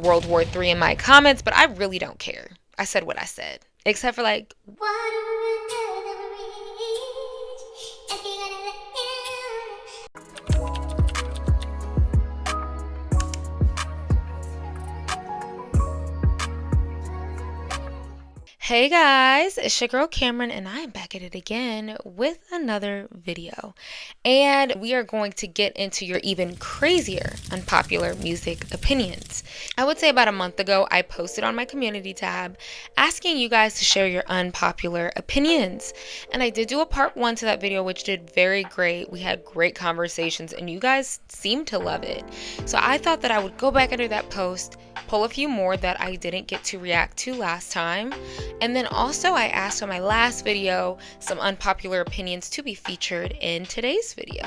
World War III in my comments, but I really don't care. I said what I said. Except for like, hey guys, it's your girl Cameron and I am back at it again with another video. And we are going to get into your even crazier unpopular music opinions. I would say about a month ago, I posted on my community tab asking you guys to share your unpopular opinions. And I did do a part 1 to that video, which did very great. We had great conversations and you guys seemed to love it. So I thought that I would go back under that post, pull a few more that I didn't get to react to last time. And then also I asked on my last video some unpopular opinions to be featured in today's video.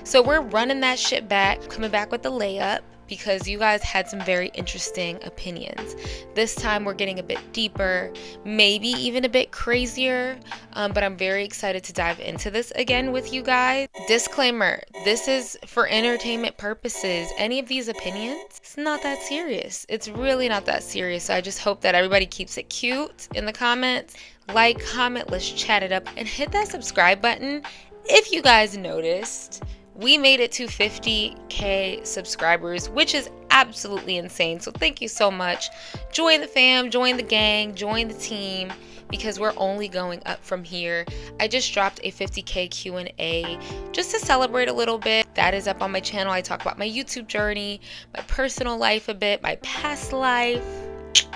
So we're running that shit back, coming back with the layup because you guys had some very interesting opinions. This time we're getting a bit deeper, maybe even a bit crazier, but I'm very excited to dive into this again with you guys. Disclaimer, this is for entertainment purposes. Any of these opinions, it's not that serious. It's really not that serious. So I just hope that everybody keeps it cute in the comments. Like, comment, let's chat it up, and hit that subscribe button. If you guys noticed, we made it to 50K subscribers, which is absolutely insane. So thank you so much. Join the fam, join the gang, join the team, because we're only going up from here. I just dropped a 50K Q&A just to celebrate a little bit. That is up on my channel. I talk about my YouTube journey, my personal life a bit, my past life.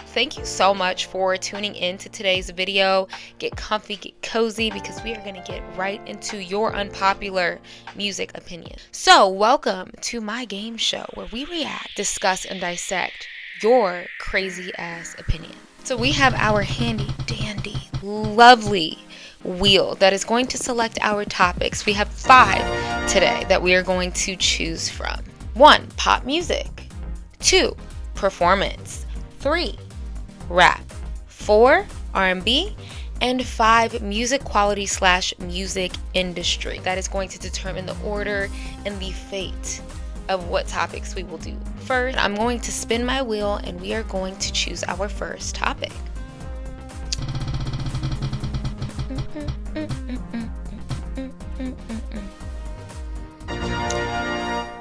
Thank you so much for tuning in to today's video. Get comfy, get cozy, because we are going to get right into your unpopular music opinion. So welcome to my game show where we react, discuss, and dissect your crazy ass opinion. So we have our handy dandy lovely wheel that is going to select our topics. We have 5 today that we are going to choose from. 1, pop music. 2, performance. 3, rap. 4, R&B. And 5, music quality / music industry. That is going to determine the order and the fate of what topics we will do. First, I'm going to spin my wheel and we are going to choose our first topic.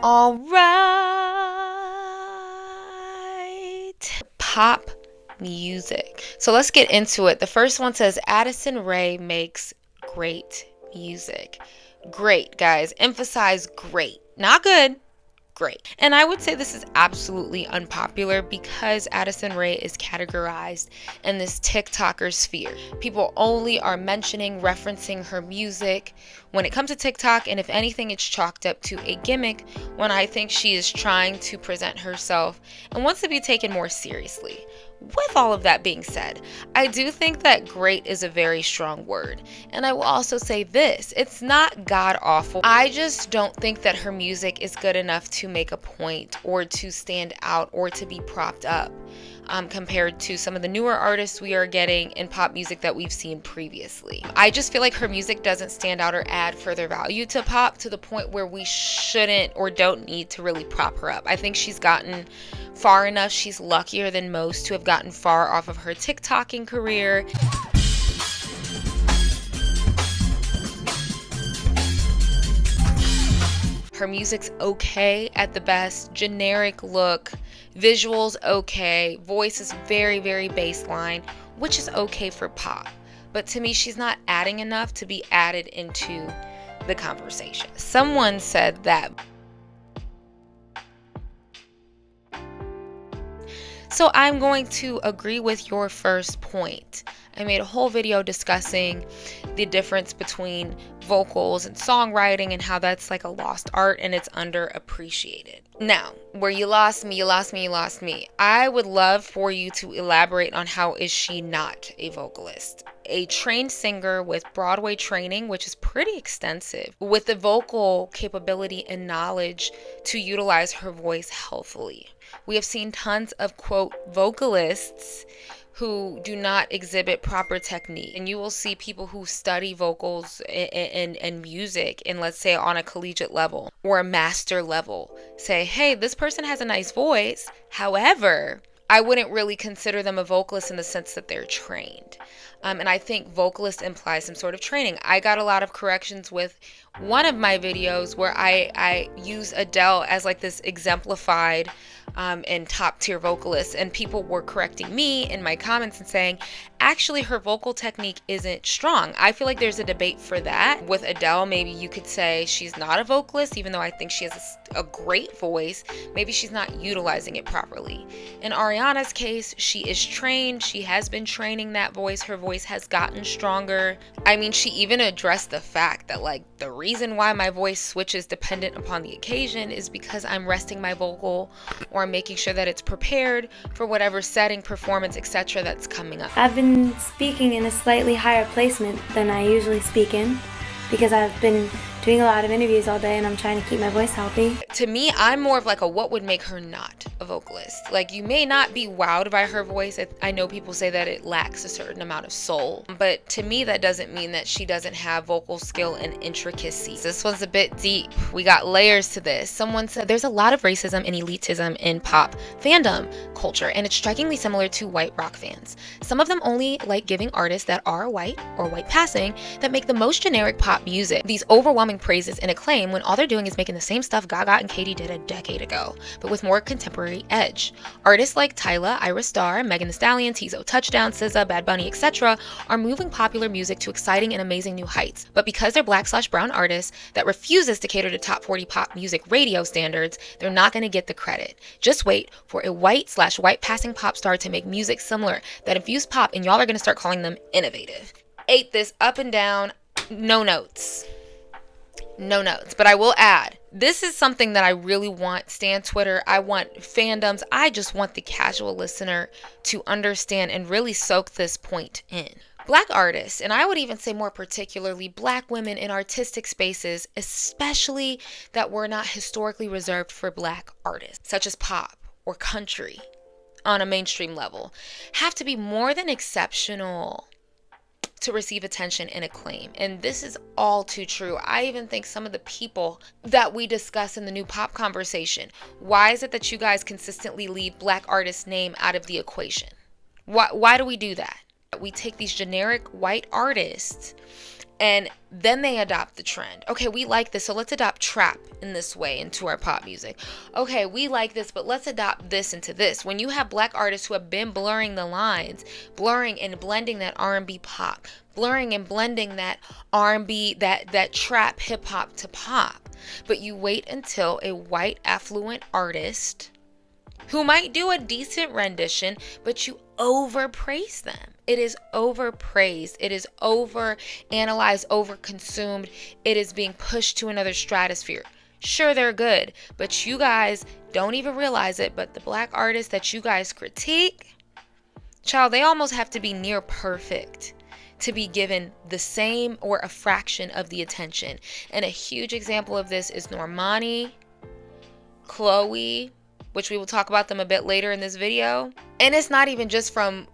All right. Pop music. So let's get into it. The first one says Addison Rae makes great music. Great, guys. Emphasize great. Not good. Great. And I would say this is absolutely unpopular because Addison Rae is categorized in this TikToker sphere. People only are mentioning, referencing her music when it comes to TikTok, and if anything, it's chalked up to a gimmick when I think she is trying to present herself and wants to be taken more seriously. With all of that being said, I do think that great is a very strong word. And I will also say this, it's not god awful. I just don't think that her music is good enough to make a point or to stand out or to be propped up compared to some of the newer artists we are getting in pop music that we've seen previously. I just feel like her music doesn't stand out or add further value to pop to the point where we shouldn't or don't need to really prop her up. I think she's gotten far enough. She's luckier than most to have gotten far off of her TikToking career. Her music's okay at the best, generic look, visuals okay, voice is very, very baseline, which is okay for pop. But to me, she's not adding enough to be added into the conversation. Someone said that. So I'm going to agree with your first point. I made a whole video discussing the difference between vocals and songwriting and how that's like a lost art and it's underappreciated. Now, where you lost me, you lost me, you lost me. I would love for you to elaborate on how is she not a vocalist? A trained singer with Broadway training, which is pretty extensive, with the vocal capability and knowledge to utilize her voice healthily. We have seen tons of, quote, vocalists who do not exhibit proper technique. And you will see people who study vocals and music, and let's say on a collegiate level or a master level, say, hey, this person has a nice voice. However, I wouldn't really consider them a vocalist in the sense that they're trained. And I think vocalist implies some sort of training. I got a lot of corrections with one of my videos where I use Adele as like this exemplified and top tier vocalist, and people were correcting me in my comments and saying, actually, her vocal technique isn't strong. I feel like there's a debate for that. With Adele, maybe you could say she's not a vocalist, even though I think she has a great voice. Maybe she's not utilizing it properly. In Ariana's case, she is trained. She has been training that voice. Her voice has gotten stronger. I mean, she even addressed the fact that, like, the reason why my voice switches dependent upon the occasion is because I'm resting my vocal, or I'm making sure that it's prepared for whatever setting, performance, etc. that's coming up. I've been speaking in a slightly higher placement than I usually speak in because I've been doing a lot of interviews all day and I'm trying to keep my voice healthy. To me, I'm more of like a what would make her not a vocalist. Like, you may not be wowed by her voice. I know people say that it lacks a certain amount of soul, but to me that doesn't mean that she doesn't have vocal skill and intricacy. This one's a bit deep. We got layers to this. Someone said there's a lot of racism and elitism in pop fandom culture, and it's strikingly similar to white rock fans. Some of them only like giving artists that are white or white passing that make the most generic pop music these overwhelming praises and acclaim when all they're doing is making the same stuff Gaga and Katy did a decade ago, but with more contemporary edge. Artists like Tyla, Ira Star, Megan Thee Stallion, Tizo Touchdown, SZA, Bad Bunny, etc. are moving popular music to exciting and amazing new heights. But because they're black/brown artists that refuses to cater to top 40 pop music radio standards, they're not going to get the credit. Just wait for a white/white passing pop star to make music similar that infuse pop, and y'all are going to start calling them innovative. Ate this up and down, no notes. No notes, but I will add, this is something that I really want Stan Twitter, I want fandoms, I just want the casual listener to understand and really soak this point in. Black artists, and I would even say more particularly black women in artistic spaces, especially that were not historically reserved for black artists, such as pop or country on a mainstream level, have to be more than exceptional to receive attention and acclaim. And this is all too true. I even think some of the people that we discuss in the new pop conversation, why is it that you guys consistently leave black artists' name out of the equation? Why do we do that? We take these generic white artists and then they adopt the trend. Okay, we like this, so let's adopt trap in this way into our pop music. Okay, we like this, but let's adopt this into this. When you have black artists who have been blurring the lines, blurring and blending that R&B pop, blurring and blending that R&B, that trap hip hop to pop, but you wait until a white affluent artist who might do a decent rendition, but you overpraise them. It is overpraised. It is overanalyzed, overconsumed. It is being pushed to another stratosphere. Sure, they're good, but you guys don't even realize it, but the black artists that you guys critique, child, they almost have to be near perfect to be given the same or a fraction of the attention. And a huge example of this is Normani, Chloe, which we will talk about them a bit later in this video. And it's not even just from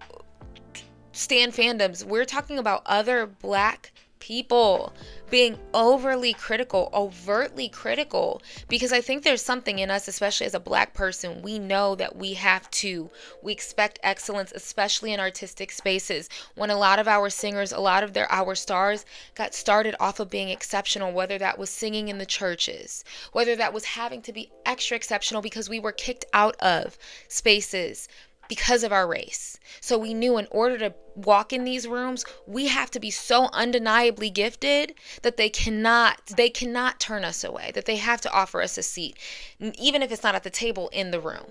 stan fandoms. We're talking about other black people being overly critical, overtly critical, because I think there's something in us, especially as a black person, we know that we expect excellence, especially in artistic spaces. When a lot of our singers, a lot of our stars got started off of being exceptional, whether that was singing in the churches, whether that was having to be extra exceptional because we were kicked out of spaces because of our race. So we knew in order to walk in these rooms, we have to be so undeniably gifted that they cannot turn us away, that they have to offer us a seat, even if it's not at the table, in the room.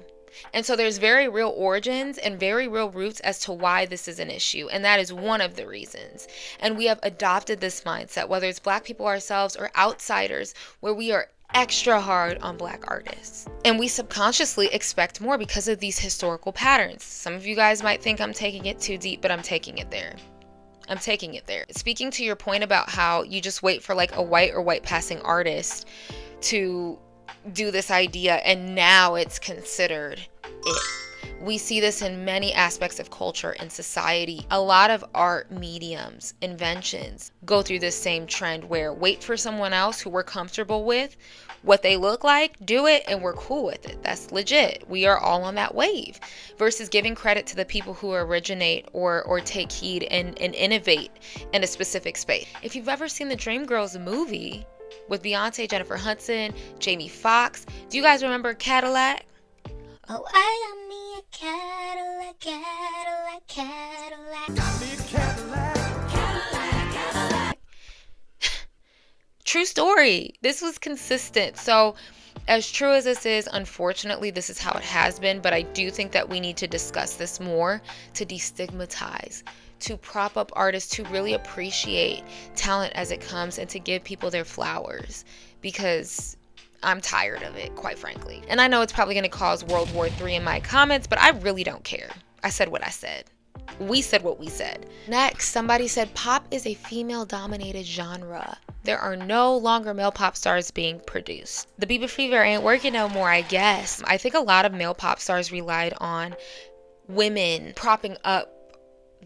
And so there's very real origins and very real roots as to why this is an issue. And that is one of the reasons. And we have adopted this mindset, whether it's black people ourselves or outsiders, where we are extra hard on black artists. And we subconsciously expect more because of these historical patterns. Some of you guys might think I'm taking it too deep, but I'm taking it there. I'm taking it there. Speaking to your point about how you just wait for like a white or white passing artist to do this idea and now it's considered it. We see this in many aspects of culture and society. A lot of art mediums, inventions go through this same trend where wait for someone else who we're comfortable with, what they look like, do it, and we're cool with it. That's legit. We are all on that wave. Versus giving credit to the people who originate or take heed and innovate in a specific space. If you've ever seen the Dreamgirls movie with Beyonce, Jennifer Hudson, Jamie Foxx, do you guys remember Cadillac? Oh, I got me a Cadillac, Cadillac, Cadillac. Got me a Cadillac, Cadillac, Cadillac. True story. This was consistent. So, as true as this is, unfortunately, this is how it has been. But I do think that we need to discuss this more to destigmatize, to prop up artists, to really appreciate talent as it comes, and to give people their flowers. Because I'm tired of it, quite frankly. And I know it's probably going to cause World War III in my comments, but I really don't care. I said what I said. We said what we said. Next, somebody said pop is a female-dominated genre. There are no longer male pop stars being produced. The Bieber fever ain't working no more, I guess. I think a lot of male pop stars relied on women propping up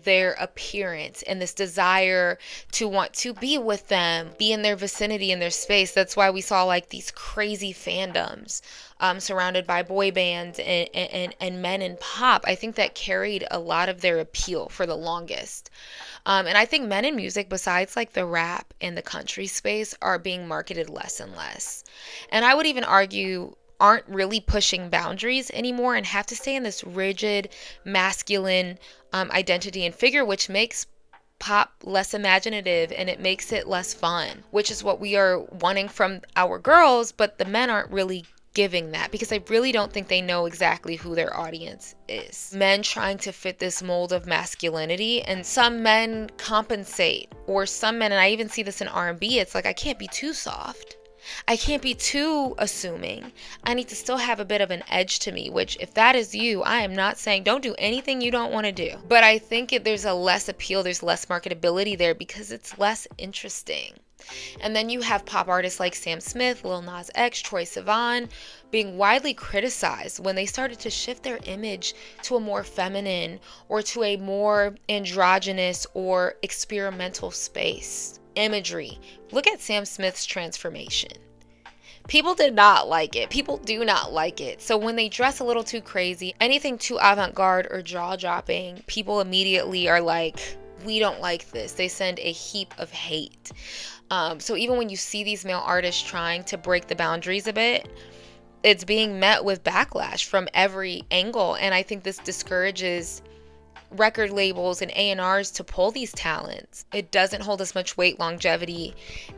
their appearance and this desire to want to be with them, be in their vicinity, in their space. That's why we saw like these crazy fandoms surrounded by boy bands and men in pop. I think that carried a lot of their appeal for the longest. And I think men in music, besides like the rap and the country space, are being marketed less and less. And I would even argue aren't really pushing boundaries anymore and have to stay in this rigid masculine identity and figure, which makes pop less imaginative and it makes it less fun, which is what we are wanting from our girls. But the men aren't really giving that because I really don't think they know exactly who their audience is. Men trying to fit this mold of masculinity, and some men compensate, or some men, and I even see this in R&B, it's like I can't be too soft. I can't be too assuming. I need to still have a bit of an edge to me, which if that is you, I am not saying don't do anything you don't want to do. But I think there's a less appeal, there's less marketability there because it's less interesting. And then you have pop artists like Sam Smith, Lil Nas X, Troye Sivan being widely criticized when they started to shift their image to a more feminine or to a more androgynous or experimental space. Imagery. Look at Sam Smith's transformation. People did not like it. People do not like it. So when they dress a little too crazy, anything too avant-garde or jaw-dropping, people immediately are like, we don't like this. They send a heap of hate. So even when you see these male artists trying to break the boundaries a bit, it's being met with backlash from every angle. And I think this discourages record labels and A&Rs to pull these talents. It doesn't hold as much weight, longevity,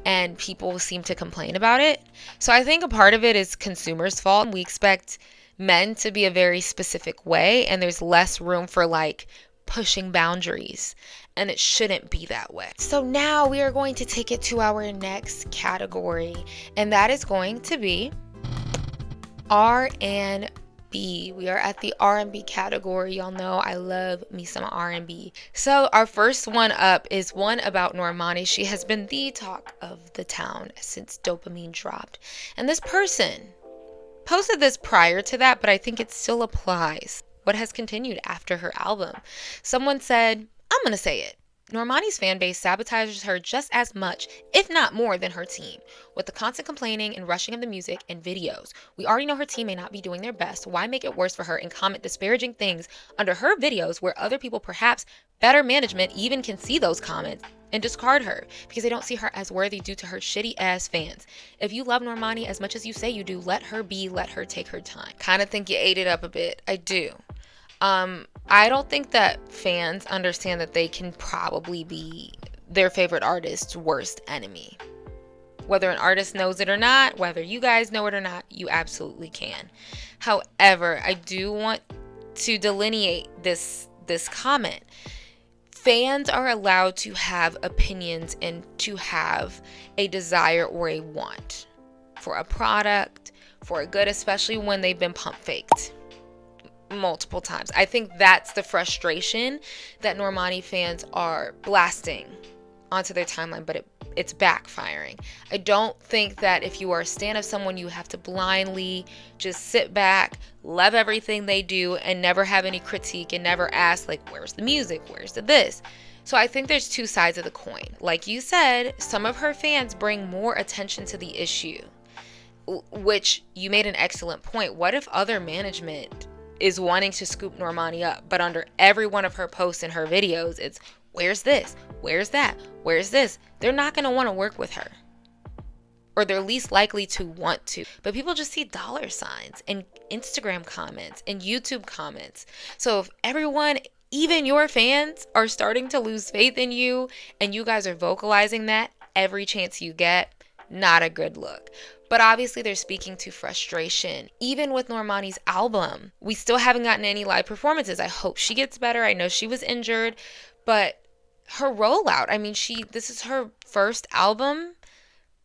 and people seem to complain about it. So I think a part of it is consumers' fault. We expect men to be a very specific way, and there's less room for like pushing boundaries, and it shouldn't be that way. So now we are going to take it to our next category, and that is going to be R&B. We are at the R&B category. Y'all know I love me some R&B. So our first one up is one about Normani. She has been the talk of the town since Dopamine dropped. And this person posted this prior to that, but I think it still applies. What has continued after her album? Someone said, I'm going to say it. Normani's fan base sabotages her just as much, if not more, than her team. With the constant complaining and rushing of the music and videos, we already know her team may not be doing their best. Why make it worse for her and comment disparaging things under her videos where other people, perhaps better management, even can see those comments and discard her because they don't see her as worthy due to her shitty ass fans? If you love Normani as much as you say you do, let her be, let her take her time. Kind of think you ate it up a bit. I do. I don't think that fans understand that they can probably be their favorite artist's worst enemy. Whether an artist knows it or not, whether you guys know it or not, you absolutely can. However, I do want to delineate this comment. Fans are allowed to have opinions and to have a desire or a want for a product, for a good, especially when they've been pump faked multiple times. I think that's the frustration that Normani fans are blasting onto their timeline, but it's backfiring. I don't think that if you are a stan of someone, you have to blindly just sit back, love everything they do, and never have any critique and never ask, like, where's the music? Where's the this? So I think there's two sides of the coin. Like you said, some of her fans bring more attention to the issue, which you made an excellent point. What if other management is wanting to scoop Normani up, but under every one of her posts and her videos, it's where's this? Where's that? Where's this? They're not going to want to work with her, or they're least likely to want to. But people just see dollar signs and Instagram comments and YouTube comments. So if everyone, even your fans, are starting to lose faith in you, and you guys are vocalizing that every chance you get, not a good look. But obviously they're speaking to frustration. Even with Normani's album, we still haven't gotten any live performances. I hope she gets better. I know she was injured, but her rollout, I mean, this is her first album,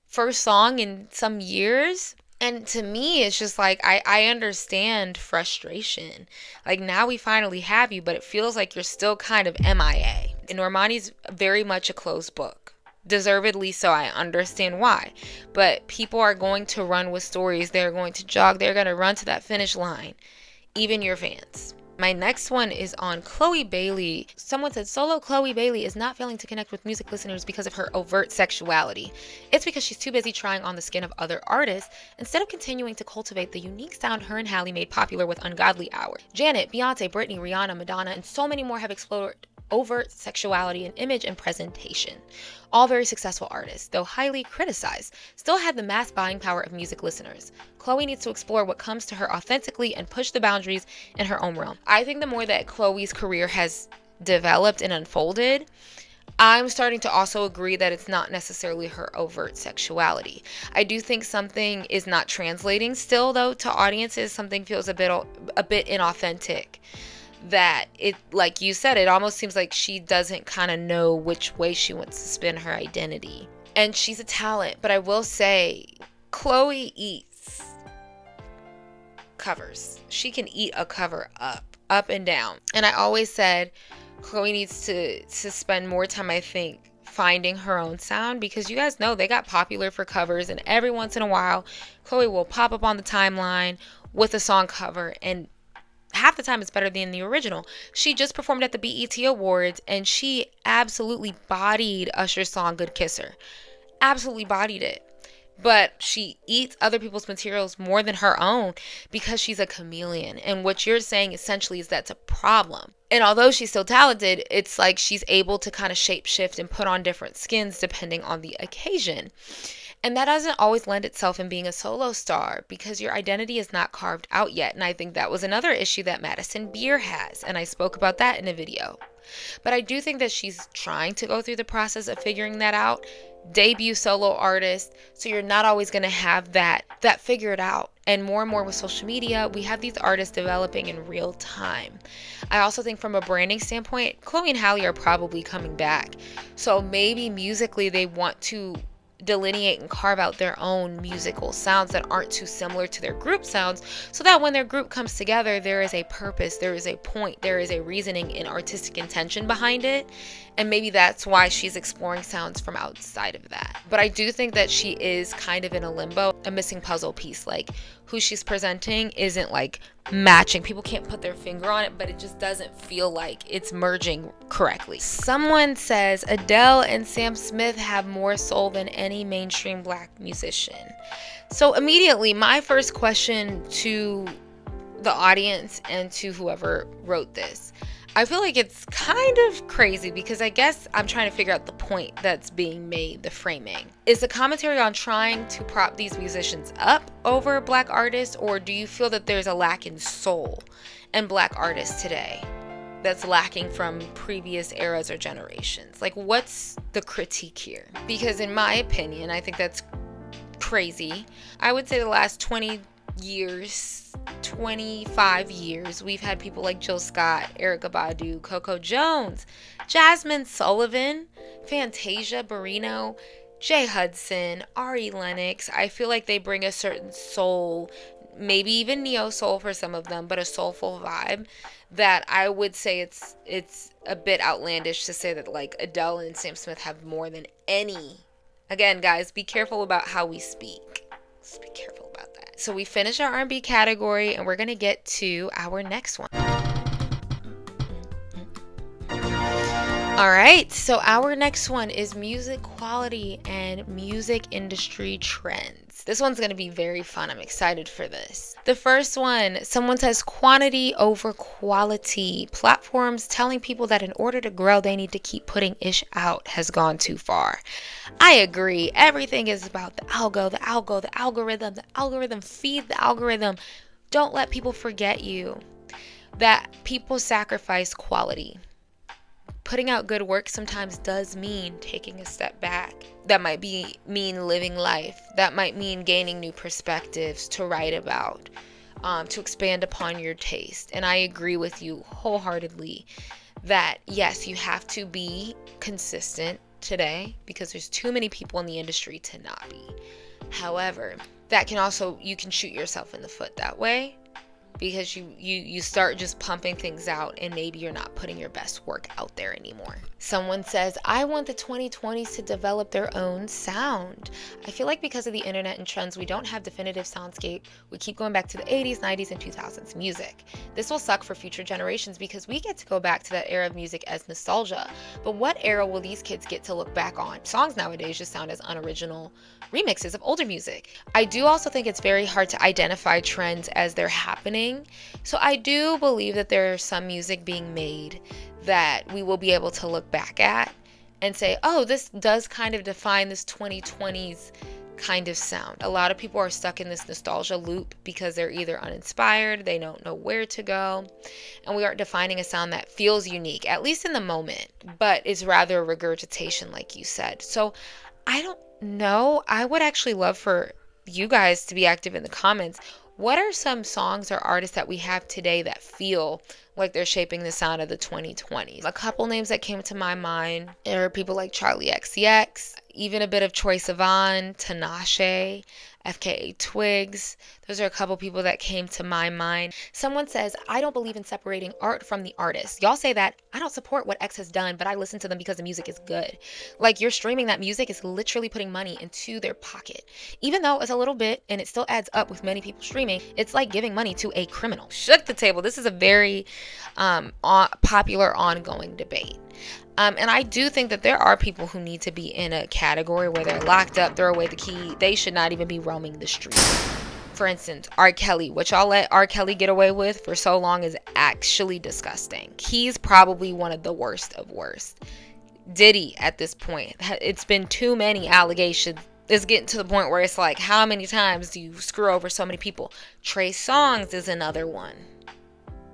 first song in some years. And to me, it's just like, I understand frustration. Like, now we finally have you, but it feels like you're still kind of MIA. And Normani's very much a closed book. Deservedly so. I understand why. But people are going to run with stories. They're going to jog. They're going to run to that finish line. Even your fans. My next one is on Chloe Bailey. Someone said solo Chloe Bailey is not failing to connect with music listeners because of her overt sexuality. It's because she's too busy trying on the skin of other artists instead of continuing to cultivate the unique sound her and Halle made popular with Ungodly Hours. Janet, Beyonce, Britney, Rihanna, Madonna, and so many more have explored overt sexuality in image and presentation. All very successful artists, though highly criticized, still had the mass buying power of music listeners. Chloe needs to explore what comes to her authentically and push the boundaries in her own realm. I think the more that Chloe's career has developed and unfolded, I'm starting to also agree that it's not necessarily her overt sexuality. I do think something is not translating still, though, to audiences. Something feels a bit inauthentic. That it, like you said, it almost seems like she doesn't kind of know which way she wants to spin her identity. And she's a talent, but I will say, Chloe eats covers. She can eat a cover up and down. And I always said Chloe needs to spend more time, I think, finding her own sound, because you guys know they got popular for covers, and every once in a while Chloe will pop up on the timeline with a song cover, and half the time it's better than the original. She just performed at the BET Awards, and she absolutely bodied Usher's song Good Kisser. Absolutely bodied it. But she eats other people's materials more than her own because she's a chameleon. And what you're saying essentially is that's a problem. And although she's still talented, it's like she's able to kind of shape shift and put on different skins depending on the occasion. And that doesn't always lend itself in being a solo star because your identity is not carved out yet. And I think that was another issue that Madison Beer has. And I spoke about that in a video. But I do think that she's trying to go through the process of figuring that out. Debut solo artist. So you're not always going to have that figured out. And more with social media, we have these artists developing in real time. I also think from a branding standpoint, Chloe and Halle are probably coming back. So maybe musically they want to delineate and carve out their own musical sounds that aren't too similar to their group sounds, so that when their group comes together, there is a purpose, there is a point, there is a reasoning and artistic intention behind it. And maybe that's why she's exploring sounds from outside of that. But I do think that she is kind of in a limbo, a missing puzzle piece. Like, who she's presenting isn't like matching. People can't put their finger on it, but it just doesn't feel like it's merging correctly. Someone says Adele and Sam Smith have more soul than any mainstream black musician. So immediately, my first question to the audience and to whoever wrote this, I feel like it's kind of crazy because I guess I'm trying to figure out the point that's being made, the framing. Is the commentary on trying to prop these musicians up over black artists, or do you feel that there's a lack in soul in black artists today that's lacking from previous eras or generations? Like, what's the critique here? Because in my opinion, I think that's crazy. I would say the last 25 years, we've had people like Jill Scott, Erykah Badu, Coco Jones, Jasmine Sullivan, Fantasia Barrino, Jay Hudson, Ari Lennox. I feel like they bring a certain soul, maybe even neo soul for some of them, but a soulful vibe that I would say it's a bit outlandish to say that like Adele and Sam Smith have more than any Again, guys, be careful about how we speak. Let's be careful about that. So we finished our R&B category, and we're going to get to our next one. All right, so our next one is music quality and music industry trends. This one's going to be very fun. I'm excited for this. The first one, someone says quantity over quality. Platforms telling people that in order to grow, they need to keep putting ish out has gone too far. I agree. Everything is about the algorithm. The algorithm, feed the algorithm. Don't let people forget you that people sacrifice quality. Putting out good work sometimes does mean taking a step back. That might mean living life. That might mean gaining new perspectives to write about, to expand upon your taste. And I agree with you wholeheartedly that yes, you have to be consistent today because there's too many people in the industry to not be. However, that can also, you can shoot yourself in the foot that way, because you start just pumping things out and maybe you're not putting your best work out there anymore. Someone says, I want the 2020s to develop their own sound. I feel like because of the internet and trends, we don't have definitive soundscape. We keep going back to the 80s, 90s, and 2000s music. This will suck for future generations because we get to go back to that era of music as nostalgia. But what era will these kids get to look back on? Songs nowadays just sound as unoriginal remixes of older music. I do also think it's very hard to identify trends as they're happening. So I do believe that there is some music being made that we will be able to look back at and say, oh, this does kind of define this 2020s kind of sound. A lot of people are stuck in this nostalgia loop because they're either uninspired, they don't know where to go, and we aren't defining a sound that feels unique, at least in the moment, but is rather a regurgitation, like you said. So I don't know. I would actually love for you guys to be active in the comments. What are some songs or artists that we have today that feel like they're shaping the sound of the 2020s? A couple names that came to my mind are people like Charlie XCX, even a bit of Troye Sivan, Tinashe, FKA Twigs. Those are a couple people that came to my mind. Someone says, I don't believe in separating art from the artist. Y'all say that. I don't support what X has done, but I listen to them because the music is good. Like, you're streaming that music is literally putting money into their pocket. Even though it's a little bit and it still adds up with many people streaming, it's like giving money to a criminal. Shook the table. This is a very popular ongoing debate. And I do think that there are people who need to be in a category where they're locked up, throw away the key. They should not even be roaming the streets. For instance, R. Kelly. What y'all let R. Kelly get away with for so long is actually disgusting. He's probably one of the worst of worst. Diddy, at this point, it's been too many allegations. It's getting to the point where it's like, how many times do you screw over so many people? Trey Songz is another one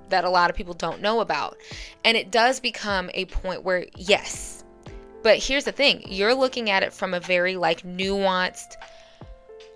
that a lot of people don't know about. And it does become a point where, yes, but here's the thing. You're looking at it from a very like nuanced,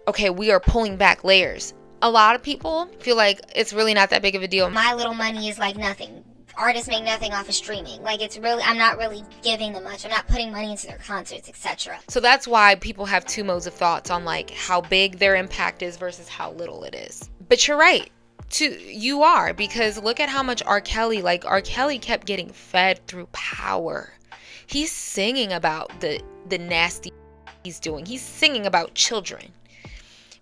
okay, we are pulling back layers. A lot of people feel like it's really not that big of a deal. My little money is like nothing. Artists make nothing off of streaming. Like, it's really, I'm not really giving them much. I'm not putting money into their concerts, etc. So that's why people have two modes of thoughts on like how big their impact is versus how little it is. But you're right. You are, because look at how much R. Kelly kept getting fed through power. He's singing about the nasty he's doing. He's singing about children.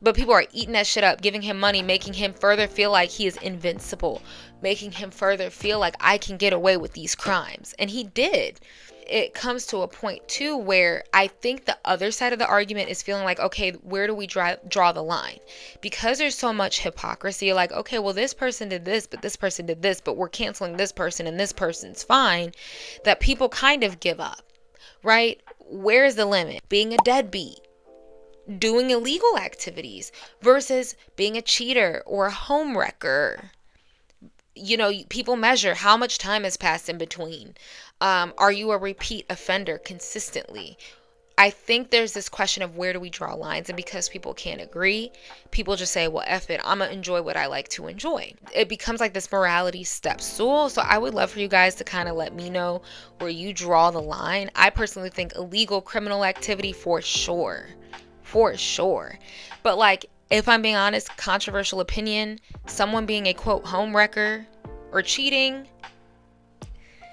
But people are eating that shit up, giving him money, making him further feel like he is invincible, making him further feel like I can get away with these crimes. And he did. It comes to a point too where I think the other side of the argument is feeling like, okay, where do we draw the line? Because there's so much hypocrisy, like, okay, well, this person did this, but this person did this, but we're canceling this person and this person's fine, that people kind of give up, right? Where's the limit? Being a deadbeat, doing illegal activities versus being a cheater or a homewrecker. You know, people measure how much time has passed in between. Are you a repeat offender consistently? I think there's this question of where do we draw lines, and because people can't agree, people just say, well, F it, I'm gonna enjoy what I like to enjoy. It becomes like this morality step stool. So I would love for you guys to kind of let me know where you draw the line. I personally think illegal criminal activity for sure. But like, if I'm being honest, controversial opinion, someone being a quote homewrecker or cheating,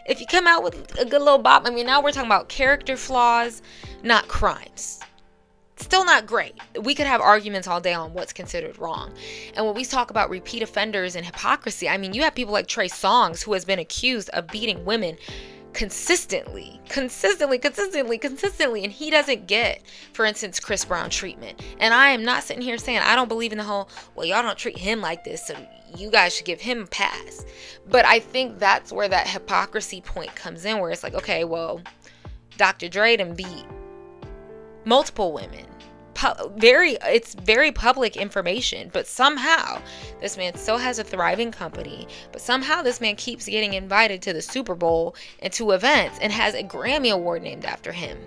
if you come out with a good little bop, I mean, now we're talking about character flaws, not crimes. Still not great. We could have arguments all day on what's considered wrong. And when we talk about repeat offenders and hypocrisy, I mean, you have people like Trey Songz, who has been accused of beating women consistently, and he doesn't get, for instance, Chris Brown treatment. And I am not sitting here saying I don't believe in the whole, well, y'all don't treat him like this, so you guys should give him a pass. But I think that's where that hypocrisy point comes in, where it's like, okay, well, Dr. Dre done beat multiple women. It's very public information, but somehow this man still has a thriving company, but somehow this man keeps getting invited to the Super Bowl and to events and has a Grammy Award named after him.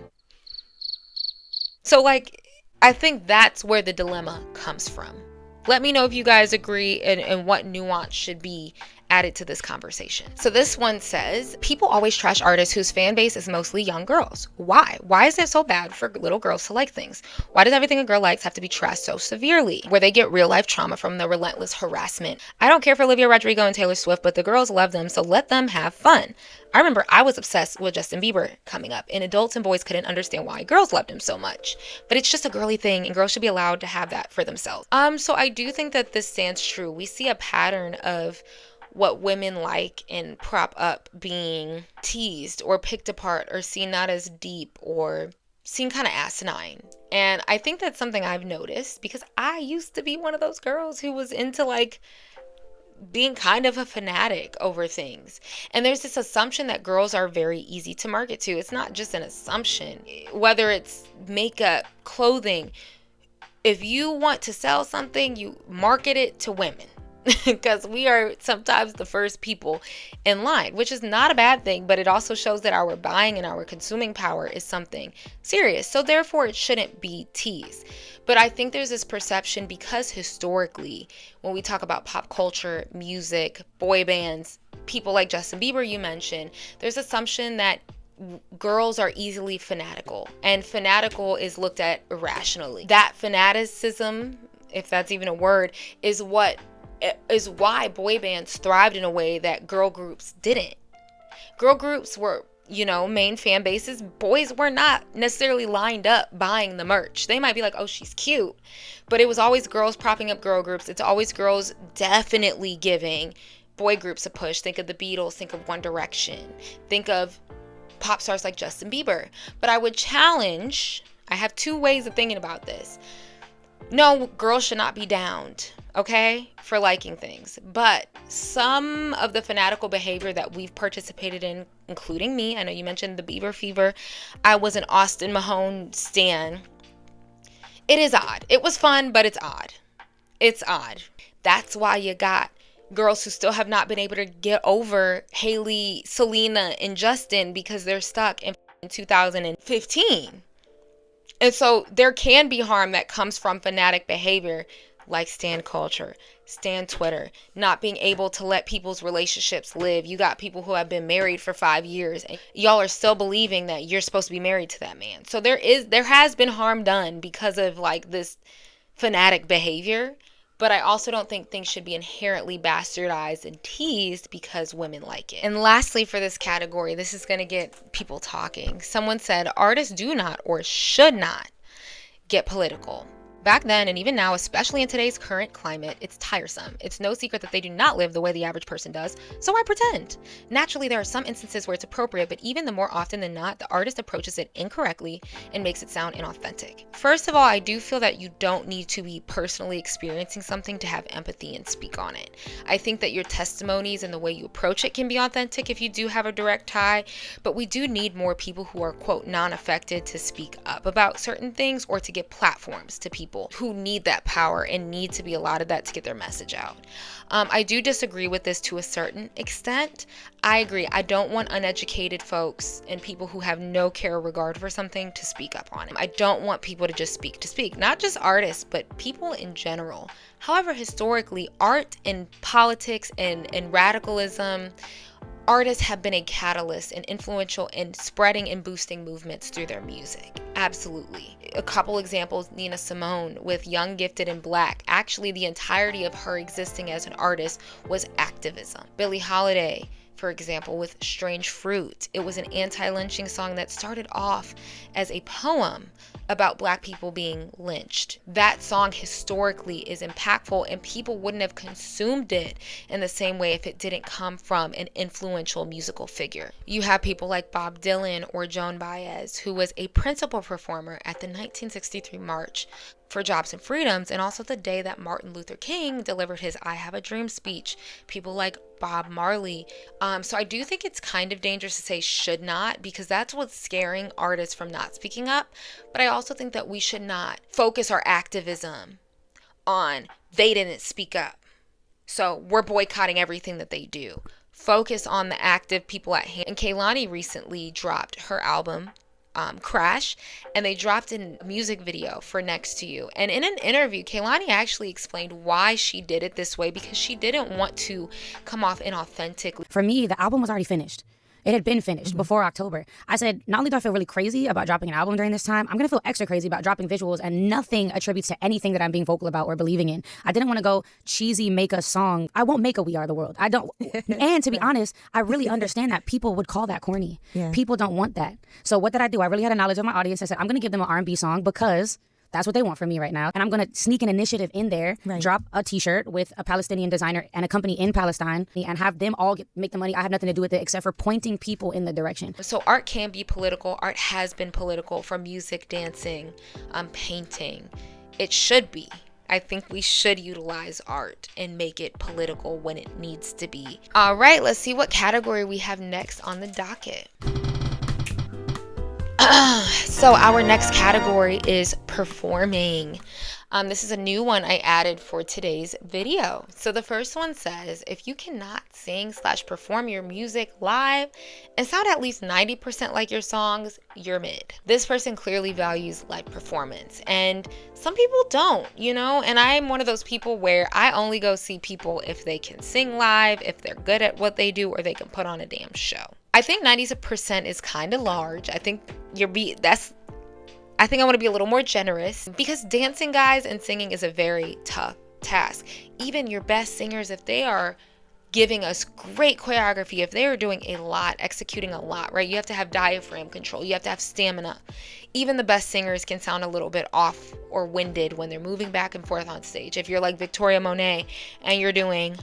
So like, I think that's where the dilemma comes from. Let me know if you guys agree and what nuance should be added to this conversation. So this one says, people always trash artists whose fan base is mostly young girls. Why? Why is it so bad for little girls to like things? Why does everything a girl likes have to be trashed so severely, where they get real life trauma from the relentless harassment? I don't care for Olivia Rodrigo and Taylor Swift, but the girls love them, so let them have fun. I remember I was obsessed with Justin Bieber coming up, and adults and boys couldn't understand why girls loved him so much. But it's just a girly thing, and girls should be allowed to have that for themselves. So I do think that this stands true. We see a pattern of what women like and prop up being teased or picked apart or seen not as deep or seen kind of asinine. And I think that's something I've noticed because I used to be one of those girls who was into like being kind of a fanatic over things. And there's this assumption that girls are very easy to market to. It's not just an assumption. Whether it's makeup, clothing, if you want to sell something, you market it to women. Because we are sometimes the first people in line, which is not a bad thing, but it also shows that our buying and our consuming power is something serious. So therefore, it shouldn't be teased. But I think there's this perception because historically, when we talk about pop culture, music, boy bands, people like Justin Bieber you mentioned, there's assumption that girls are easily fanatical, and fanatical is looked at irrationally. That fanaticism, if that's even a word, is why boy bands thrived in a way that girl groups didn't. Girl groups were, main fan bases. Boys were not necessarily lined up buying the merch. They might be like, oh, she's cute. But it was always girls propping up girl groups. It's always girls definitely giving boy groups a push. Think of the Beatles. Think of One Direction. Think of pop stars like Justin Bieber. But I would challenge, I have two ways of thinking about this. No, girls should not be downed, okay, for liking things. But some of the fanatical behavior that we've participated in, including me, I know you mentioned the Bieber fever. I was an Austin Mahone stan. It is odd. It was fun, but it's odd. It's odd. That's why you got girls who still have not been able to get over Haley, Selena, and Justin because they're stuck in 2015. And so there can be harm that comes from fanatic behavior like stan culture, stan Twitter, not being able to let people's relationships live. You got people who have been married for 5 years and y'all are still believing that you're supposed to be married to that man. So there has been harm done because of like this fanatic behavior. But I also don't think things should be inherently bastardized and teased because women like it. And lastly, for this category, this is going to get people talking. Someone said artists do not or should not get political. Back then, and even now, especially in today's current climate, it's tiresome. It's no secret that they do not live the way the average person does, so I pretend. Naturally, there are some instances where it's appropriate, but even the more often than not, the artist approaches it incorrectly and makes it sound inauthentic. First of all, I do feel that you don't need to be personally experiencing something to have empathy and speak on it. I think that your testimonies and the way you approach it can be authentic if you do have a direct tie, but we do need more people who are, quote, non-affected to speak up about certain things or to give platforms to people who need that power and need to be allotted that to get their message out. I do disagree with this to a certain extent. I agree. I don't want uneducated folks and people who have no care or regard for something to speak up on it. I don't want people to just speak, not just artists, but people in general. However, historically, art and politics and radicalism, artists have been a catalyst and influential in spreading and boosting movements through their music. Absolutely. A couple examples, Nina Simone with Young, Gifted, and Black. Actually, the entirety of her existing as an artist was activism. Billie Holiday, for example, with Strange Fruit. It was an anti-lynching song that started off as a poem about Black people being lynched. That song historically is impactful, and people wouldn't have consumed it in the same way if it didn't come from an influential musical figure. You have people like Bob Dylan or Joan Baez, who was a principal performer at the 1963 March for Jobs and Freedoms, and also the day that Martin Luther King delivered his I Have a Dream speech. People like Bob Marley. So I do think it's kind of dangerous to say should not, because that's what's scaring artists from not speaking up. But I also think that we should not focus our activism on they didn't speak up, so we're boycotting everything that they do. Focus on the active people at hand. And Kehlani recently dropped her album, Crash, and they dropped a music video for Next to You. And in an interview, Kehlani actually explained why she did it this way, because she didn't want to come off inauthentic. For me, the album was already finished. It had been finished before October. I said, not only do I feel really crazy about dropping an album during this time, I'm going to feel extra crazy about dropping visuals, and nothing attributes to anything that I'm being vocal about or believing in. I didn't want to go cheesy, make a song. I won't make a We Are the World. I don't. And to be honest, I really understand that people would call that corny. Yeah. People don't want that. So what did I do? I really had a knowledge of my audience. I said, I'm going to give them an R&B song because that's what they want from me right now. And I'm going to sneak an initiative in there, drop a t-shirt with a Palestinian designer and a company in Palestine, and have them all make the money. I have nothing to do with it except for pointing people in the direction. So art can be political. Art has been political, from music, dancing, painting. It should be. I think we should utilize art and make it political when it needs to be. All right, let's see what category we have next on the docket. So our next category is performing. This is a new one I added for today's video. So the first one says, if you cannot sing/perform your music live and sound at least 90% like your songs, you're mid. This person clearly values live performance, and some people don't, you know, and I'm one of those people where I only go see people if they can sing live, if they're good at what they do, or they can put on a damn show. I think 90% is kind of large. I think I think I want to be a little more generous, because dancing, guys, and singing is a very tough task. Even your best singers, if they are giving us great choreography, if they are doing a lot, executing a lot, right? You have to have diaphragm control. You have to have stamina. Even the best singers can sound a little bit off or winded when they're moving back and forth on stage. If you're like Victoria Monet and you're doing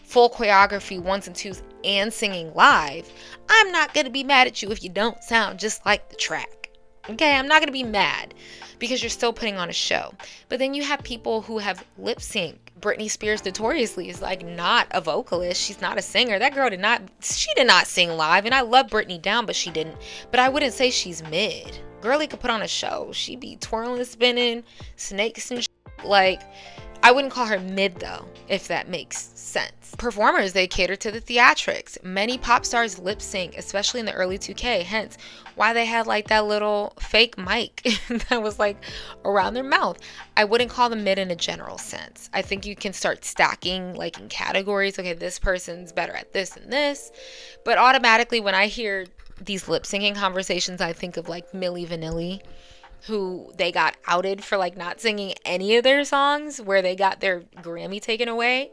full choreography, ones and twos, and singing live, I'm not going to be mad at you if you don't sound just like the track. Okay, I'm not going to be mad, because you're still putting on a show. But then you have people who have lip sync. Britney Spears notoriously is like not a vocalist. She's not a singer. That girl did not sing live. And I love Britney down, but she didn't. But I wouldn't say she's mid. Girlie could put on a show. She'd be twirling, spinning, snakes and like, I wouldn't call her mid though, if that makes sense. Performers, they cater to the theatrics. Many pop stars lip sync, especially in the early 2K, hence why they had like that little fake mic that was like around their mouth. I wouldn't call them mid in a general sense. I think you can start stacking like in categories. Okay, this person's better at this and this. But automatically when I hear these lip syncing conversations, I think of like Milli Vanilli, who they got outed for like not singing any of their songs, where they got their Grammy taken away.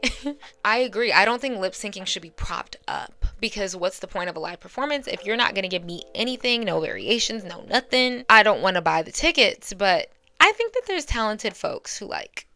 I agree. I don't think lip syncing should be propped up, because what's the point of a live performance if you're not going to give me anything, no variations, no nothing? I don't want to buy the tickets, but I think that there's talented folks who like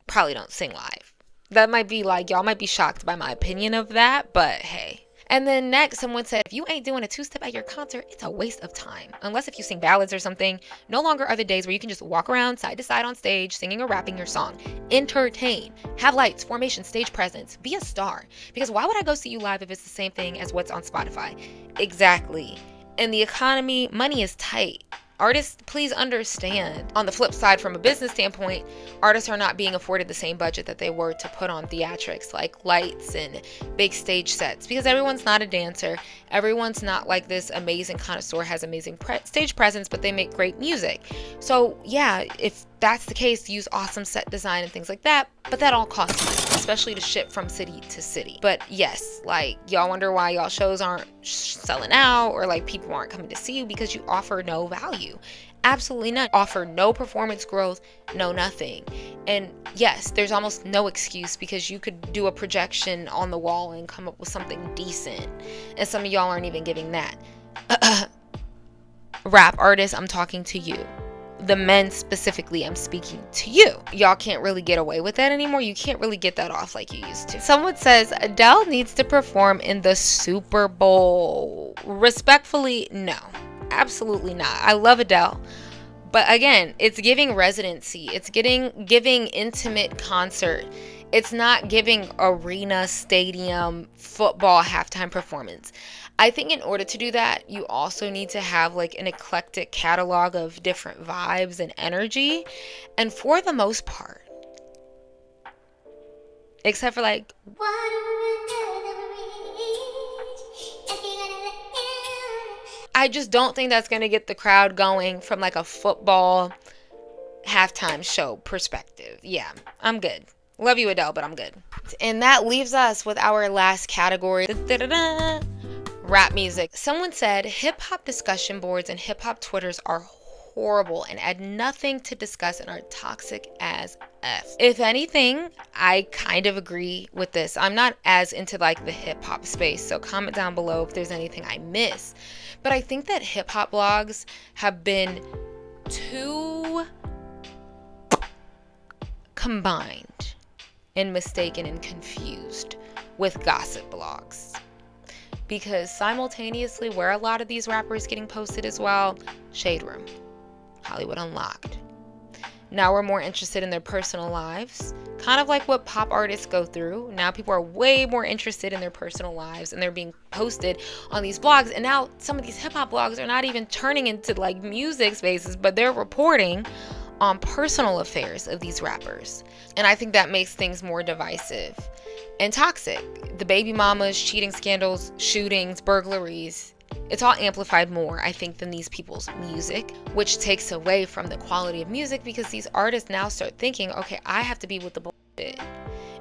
probably don't sing live. That might be like, y'all might be shocked by my opinion of that, but hey. And then next, someone said, if you ain't doing a two-step at your concert, it's a waste of time. Unless if you sing ballads or something, no longer are the days where you can just walk around side to side on stage, singing or rapping your song. Entertain. Have lights, formation, stage presence. Be a star. Because why would I go see you live if it's the same thing as what's on Spotify? Exactly. In the economy, money is tight. Artists, please understand. On the flip side, from a business standpoint, artists are not being afforded the same budget that they were to put on theatrics, like lights and big stage sets, because everyone's not a dancer. Everyone's not like this amazing connoisseur, has amazing stage presence, but they make great music. So yeah, if that's the case, use awesome set design and things like that, but that all costs money. especially to ship from city to city. But yes, like, y'all wonder why y'all shows aren't selling out, or like people aren't coming to see you, because you offer no value. Absolutely none. Offer no performance growth, no nothing. And yes, there's almost no excuse, because you could do a projection on the wall and come up with something decent, and some of y'all aren't even giving that. Rap artists, I'm talking to you. The men specifically, I'm speaking to you. Y'all can't really get away with that anymore. You can't really get that off like you used to. Someone says Adele needs to perform in the Super Bowl. Respectfully, no. Absolutely not. I love Adele. But again, it's giving residency. It's giving intimate concert. It's not giving arena, stadium, football halftime performance. I think in order to do that, you also need to have like an eclectic catalog of different vibes and energy. And for the most part, except for like, I just don't think that's going to get the crowd going from like a football halftime show perspective. Yeah, I'm good. Love you, Adele, but I'm good. And that leaves us with our last category. Rap music. Someone said hip-hop discussion boards and hip-hop Twitters are horrible and add nothing to discuss and are toxic as F. If anything, I kind of agree with this. I'm not as into like the hip-hop space, so comment down below if there's anything I miss. But I think that hip-hop blogs have been too combined and mistaken and confused with gossip blogs. Because simultaneously, where a lot of these rappers getting posted as well, Shade Room, Hollywood Unlocked. Now we're more interested in their personal lives, kind of like what pop artists go through. Now people are way more interested in their personal lives, and they're being posted on these blogs. And now some of these hip hop blogs are not even turning into like music spaces, but they're reporting on personal affairs of these rappers. And I think that makes things more divisive and toxic. The baby mamas, cheating scandals, shootings, burglaries, it's all amplified more, I think, than these people's music, which takes away from the quality of music, because these artists now start thinking, okay, I have to be with the bullshit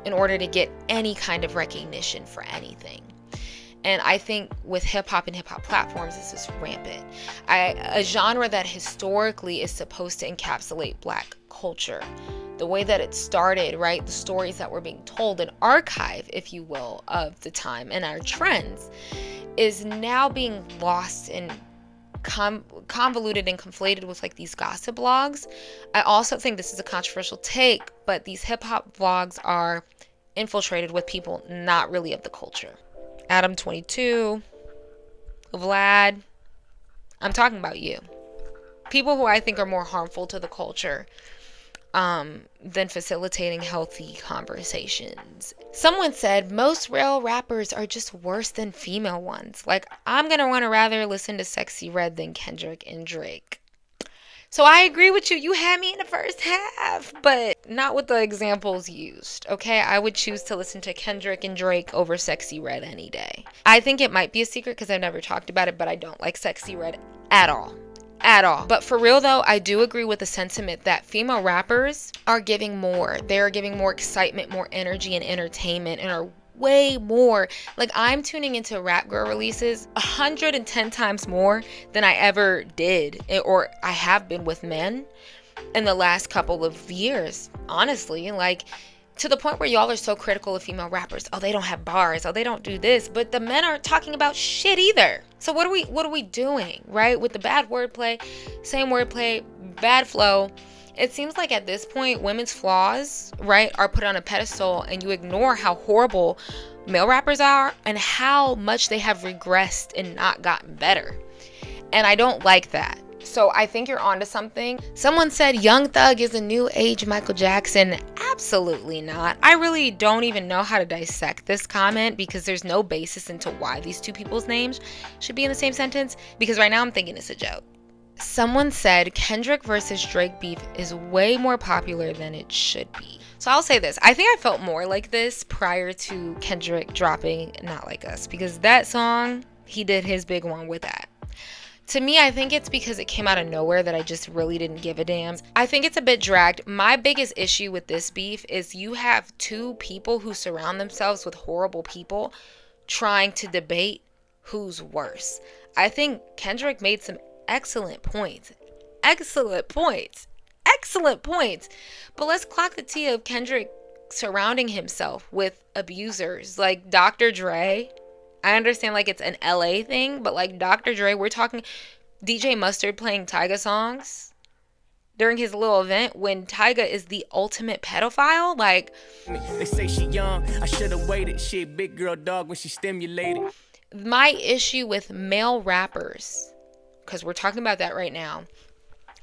in order to get any kind of recognition for anything. And I think with hip-hop and hip-hop platforms, this is rampant. A genre that historically is supposed to encapsulate Black culture, the way that it started, right? The stories that were being told, an archive, if you will, of the time and our trends, is now being lost and convoluted and conflated with like these gossip blogs. I also think this is a controversial take, but these hip-hop vlogs are infiltrated with people not really of the culture. Adam 22, Vlad, I'm talking about you. People who I think are more harmful to the culture than facilitating healthy conversations. Someone said most real rappers are just worse than female ones. Like, I'm gonna want to rather listen to Sexy Red than Kendrick and Drake. So I agree with you. You had me in the first half, but not with the examples used, okay? I would choose to listen to Kendrick and Drake over Sexy Red any day. I think it might be a secret because I've never talked about it, but I don't like Sexy Red at all. At all. But for real though, I do agree with the sentiment that female rappers are giving more. They're giving more excitement, more energy and entertainment, and are way more. Like, I'm tuning into Rap Girl releases 110 times more than I ever did, or I have been with men in the last couple of years, honestly. Like, to the point where y'all are so critical of female rappers. Oh, they don't have bars. Oh, they don't do this. But the men aren't talking about shit either. So what are we doing, right? With the bad wordplay, same wordplay, bad flow. It seems like at this point, women's flaws, right, are put on a pedestal, and you ignore how horrible male rappers are and how much they have regressed and not gotten better. And I don't like that. So I think you're onto something. Someone said Young Thug is a new age Michael Jackson. Absolutely not. I really don't even know how to dissect this comment, because there's no basis into why these two people's names should be in the same sentence, because right now I'm thinking it's a joke. Someone said Kendrick versus Drake beef is way more popular than it should be. So I'll say this. I think I felt more like this prior to Kendrick dropping Not Like Us, because that song, he did his big one with that. To me, I think it's because it came out of nowhere that I just really didn't give a damn. I think it's a bit dragged. My biggest issue with this beef is you have two people who surround themselves with horrible people trying to debate who's worse. I think Kendrick made some excellent points. Excellent points. Excellent points. But let's clock the tea of Kendrick surrounding himself with abusers like Dr. Dre. I understand like it's an LA thing, but like Dr. Dre, we're talking DJ Mustard playing Tyga songs during his little event when Tyga is the ultimate pedophile. Like, they say she young, I should have waited. She a big girl dog when she stimulated. My issue with male rappers, because we're talking about that right now,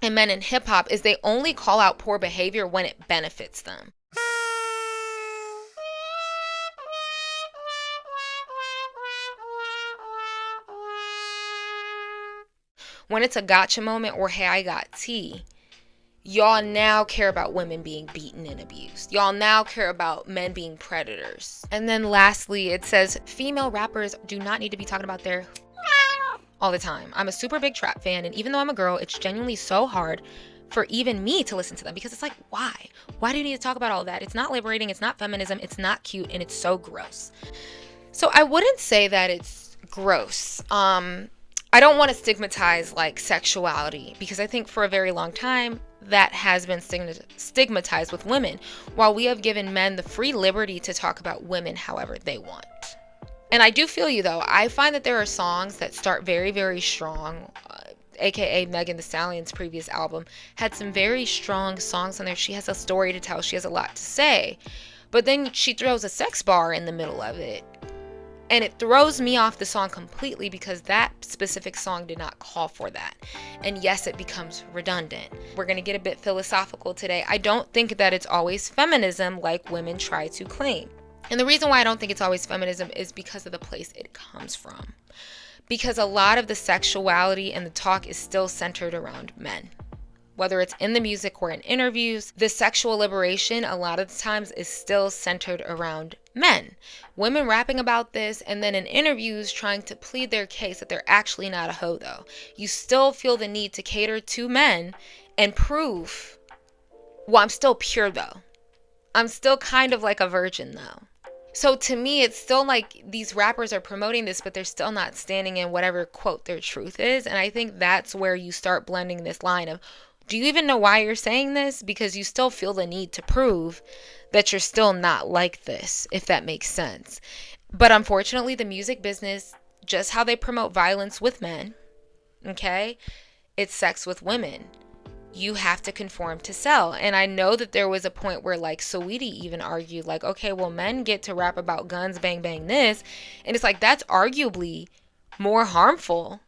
and men in hip hop is they only call out poor behavior when it benefits them. When it's a gotcha moment or hey, I got tea, y'all now care about women being beaten and abused. Y'all now care about men being predators. And then lastly, it says female rappers do not need to be talking about their all the time. I'm a super big trap fan, and even though I'm a girl, it's genuinely so hard for even me to listen to them because it's like, why? Why do you need to talk about all that? It's not liberating, it's not feminism, it's not cute, and it's so gross. So I wouldn't say that it's gross. I don't want to stigmatize like sexuality because I think for a very long time that has been stigmatized with women, while we have given men the free liberty to talk about women however they want. And I do feel you though. I find that there are songs that start very, very strong. AKA Megan Thee Stallion's previous album had some very strong songs on there. She has a story to tell. She has a lot to say. But then she throws a sex bar in the middle of it. And it throws me off the song completely because that specific song did not call for that. And yes, it becomes redundant. We're going to get a bit philosophical today. I don't think that it's always feminism like women try to claim. And the reason why I don't think it's always feminism is because of the place it comes from. Because a lot of the sexuality and the talk is still centered around men. Whether it's in the music or in interviews, the sexual liberation a lot of the times is still centered around men. Women rapping about this and then in interviews trying to plead their case that they're actually not a hoe though. You still feel the need to cater to men and prove, well, I'm still pure though. I'm still kind of like a virgin though. So to me, it's still like these rappers are promoting this, but they're still not standing in whatever quote their truth is. And I think that's where you start blending this line of, do you even know why you're saying this? Because you still feel the need to prove that you're still not like this, if that makes sense. But unfortunately, the music business, just how they promote violence with men, okay, it's sex with women. You have to conform to sell. And I know that there was a point where like Saweetie even argued like, okay, well, men get to rap about guns, bang, bang, this. And it's like, that's arguably more harmful.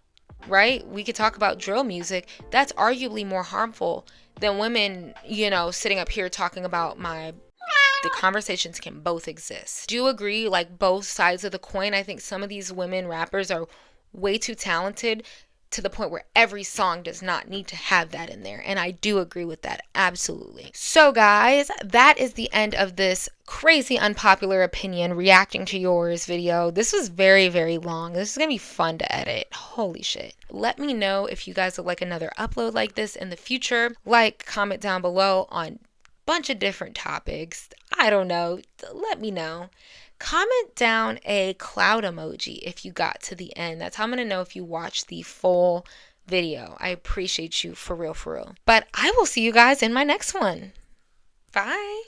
Right? We could talk about drill music. That's arguably more harmful than women, you know, sitting up here talking about the conversations can both exist. Do you agree, like both sides of the coin? I think some of these women rappers are way too talented to the point where every song does not need to have that in there. And I do agree with that. Absolutely. So guys, that is the end of this crazy unpopular opinion reacting to yours video. This was very, very long. This is going to be fun to edit. Holy shit. Let me know if you guys would like another upload like this in the future. Like, comment down below on a bunch of different topics. I don't know. Let me know. Comment down a cloud emoji if you got to the end. That's how I'm going to know if you watched the full video. I appreciate you for real, for real. But I will see you guys in my next one. Bye.